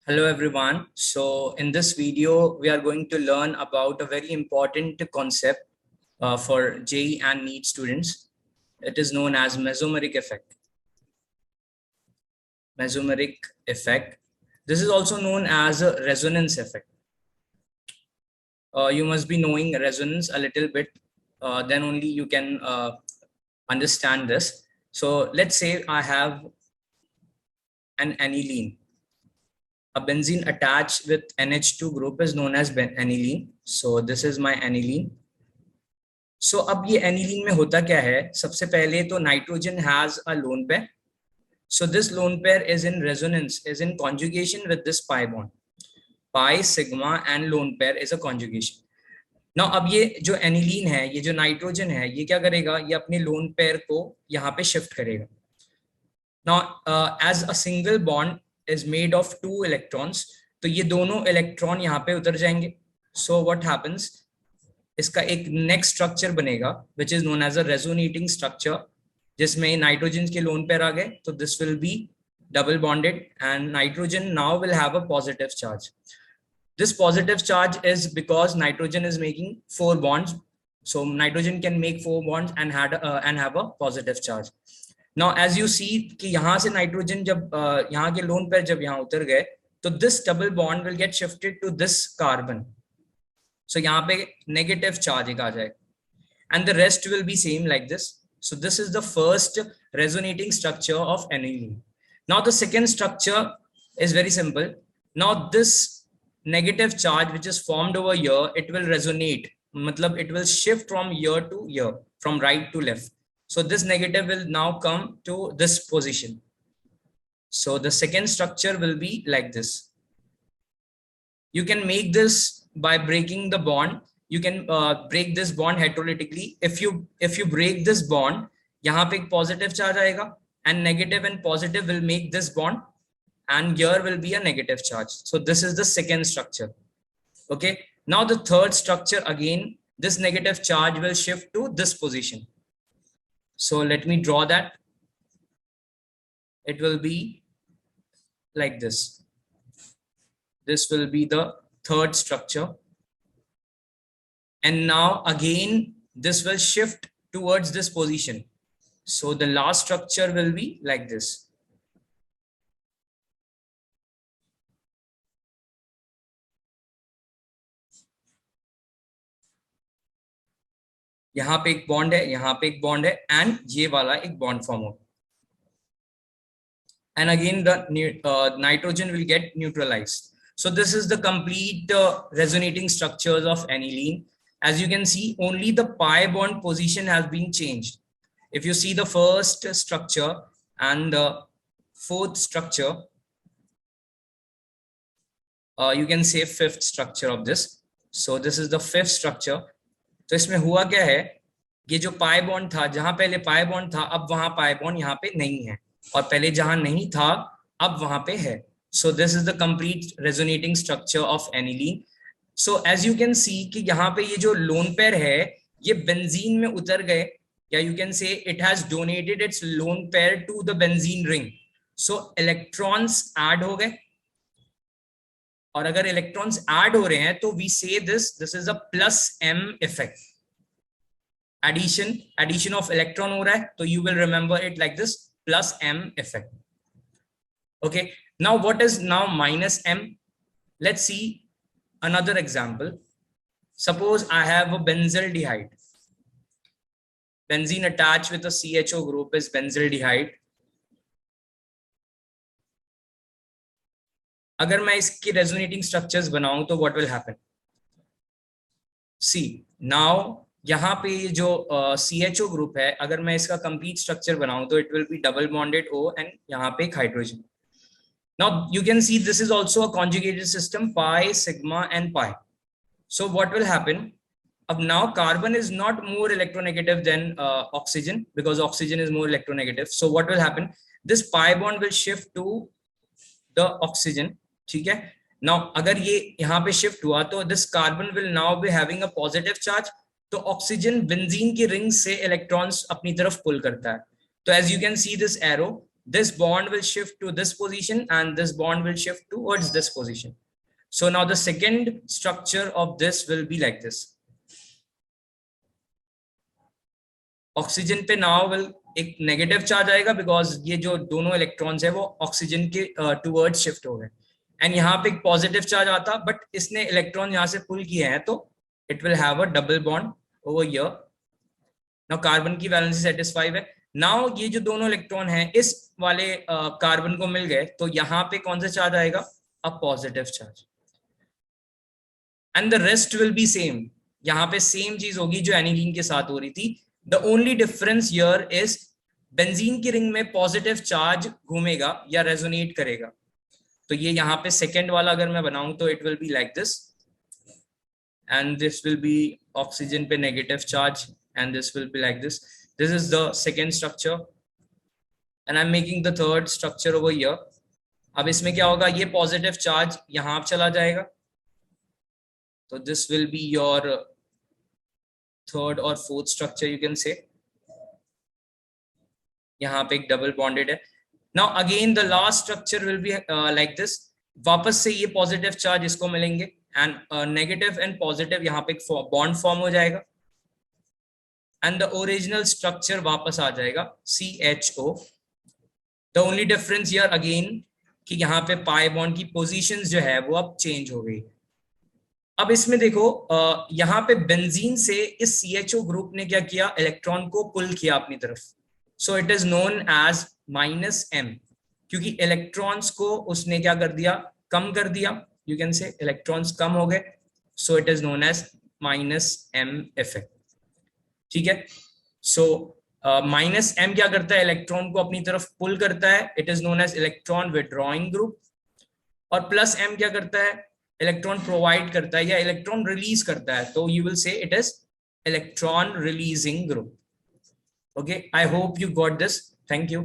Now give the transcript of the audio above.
Hello everyone. So in this video, we are going to learn about a very important concept for JEE and NEET students. It is known as mesomeric effect. Mesomeric effect. This is also known as a resonance effect. You must be knowing resonance a little bit, then only you can understand this. So let's say I have an aniline. A benzene attached with NH2 group is known as aniline. So this is my aniline. So अब ये aniline में होता क्या है? सबसे पहले तो nitrogen has a lone pair. So this lone pair is in resonance, is in conjugation with this pi bond. Pi, sigma and lone pair is a conjugation. Now अब ये जो aniline है, ये जो nitrogen है, ये क्या करेगा? ये अपने lone pair को यहाँ पे shift करेगा. Now as a single bond is made of 2 electrons, तो ये दोनों इलेक्ट्रॉन यहाँ पे उतर जाएंगे. So what happens? इसका एक नेक्स्ट स्ट्रक्चर बनेगा which is known as a resonating structure, जिसमें नाइट्रोजन के लोन पेयर आ गए. तो this will be double bonded and nitrogen now will have a positive charge. This positive charge is because nitrogen is making 4 bonds. So nitrogen can make 4 bonds and have a positive charge. Now as you see कि यहाँ से nitrogen जब यहाँ के lone pair जब यहाँ उतर गए, तो this double bond will get shifted to this carbon. So यहाँ पे negative charge एक आ जाएगा, and the rest will be same like this. So this is the first resonating structure of aniline. Now the second structure is very simple. Now this negative charge which is formed over here, it will resonate. मतलब it will shift from here to here, from right to left. So this negative will now come to this position. So the second structure will be like this. You can make this by breaking the bond. You can break this bond heterolytically. If you break this bond, यहाँ पे एक positive charge आएगा, and negative and positive will make this bond, and here will be a negative charge. So this is the second structure. Okay. Now the third structure, again, this negative charge will shift to this position. So let me draw that. It will be like this. This will be the third structure. And now again, this will shift towards this position. So the last structure will be like this. यहाँ पे एक bond है, यहाँ पे एक bond है, and ये वाला एक बॉन्ड फॉर्म हो. And again the nitrogen will get neutralized. So this is the complete resonating structures of aniline. As you can see, only the pi bond position has been changed. If you see the first structure and the fourth structure, you can say fifth structure of this. So this is the fifth structure. तो इसमें हुआ क्या है, ये जो pi bond था, जहां पहले पाई बॉन्ड था, अब वहां पाई बॉन्ड यहाँ पे नहीं है, और पहले जहां नहीं था अब वहां पे है. So this is the complete resonating structure of aniline. So as you can see कि यहाँ पे ये जो लोन पेयर है, ये बेंजीन में उतर गए, या you can say it has donated its lone pair to the benzene ring. So electrons add हो गए, और अगर इलेक्ट्रॉन्स ऐड हो रहे हैं तो we say this is a plus M effect. Addition of electron हो रहा है, तो you will remember it like this, plus M effect. Okay, now what is now minus M? Let's see another example. Suppose I have a benzaldehyde. Benzene attached with a CHO group is benzaldehyde. अगर मैं इसके resonating structures बनाऊं तो what will happen? See now यहाँ पे ये जो CHO group है, अगर मैं इसका कंप्लीट स्ट्रक्चर बनाऊं तो it will be double bonded O and यहाँ पे एक hydrogen. Now you can see this is also a conjugated system, pi, sigma and pi. So what will happen? अब now carbon is not more electronegative than oxygen, because oxygen is more electronegative. So what will happen? This pi bond will shift to the oxygen. ठीक है. Now अगर ये यहाँ पे shift हुआ तो this carbon will now be having a positive charge. तो oxygen benzene की रिंग से इलेक्ट्रॉन्स अपनी तरफ पुल करता है. तो as you can see this arrow, this bond will shift to this position and this bond will shift towards this position. So now the second structure of this will be like this. Oxygen पे now will एक negative charge आएगा because ये जो दोनों electrons है वो oxygen के towards shift हो गए, एंड यहाँ पे एक पॉजिटिव चार्ज आता, बट इसने इलेक्ट्रॉन यहाँ से पुल किए हैं तो it will have a double bond over here. Now carbon की वैलेंसी सेटिस्फाइड है. नाउ ये जो दोनों इलेक्ट्रॉन हैं इस वाले कार्बन को मिल गए तो यहाँ पे कौन सा चार्ज आएगा? अ positive charge, and the rest will be same. यहाँ पे सेम चीज होगी जो एनिलीन के साथ हो रही थी. The only difference here is benzene की रिंग में पॉजिटिव चार्ज घूमेगा या रेजोनेट करेगा. तो ये यहाँ पे सेकेंड वाला अगर मैं बनाऊं तो it will be like this, and this will be oxygen पे negative charge, and this will be like this. This is the second structure and I am making the third structure over here. अब इसमें क्या होगा? ये positive charge यहाँ चला जाएगा, तो this will be your third or fourth structure you can say. यहाँ पे एक डबल बॉन्डेड है. Now again the last structure will be like this. वापस से ये पॉजिटिव चार्ज इसको मिलेंगे एंड नेगेटिव एंड पॉजिटिव यहाँ पे एक बॉन्ड फॉर्म हो जाएगा, एंड द ओरिजिनल स्ट्रक्चर वापस आ जाएगा CHO. The only difference here again कि यहाँ पे पाई बॉन्ड की पोजीशंस जो है वो अब चेंज हो गई. अब इसमें देखो यहाँ पे बेंजीन से इस CHO ग्रुप ने क्या किया? इलेक्ट्रॉन को पुल किया अपनी तरफ. So it is known as -m, क्योंकि इलेक्ट्रॉन्स को उसने क्या कर दिया? कम कर दिया. यू कैन से इलेक्ट्रॉन्स कम हो गए, so it is known as -m effect. ठीक है. सो -m क्या करता है? इलेक्ट्रॉन को अपनी तरफ पुल करता है, it is known as electron withdrawing group. और +m क्या करता है? इलेक्ट्रॉन प्रोवाइड करता है या इलेक्ट्रॉन रिलीज करता है, तो you will say it is electron releasing group. Okay, I hope you got this. Thank you.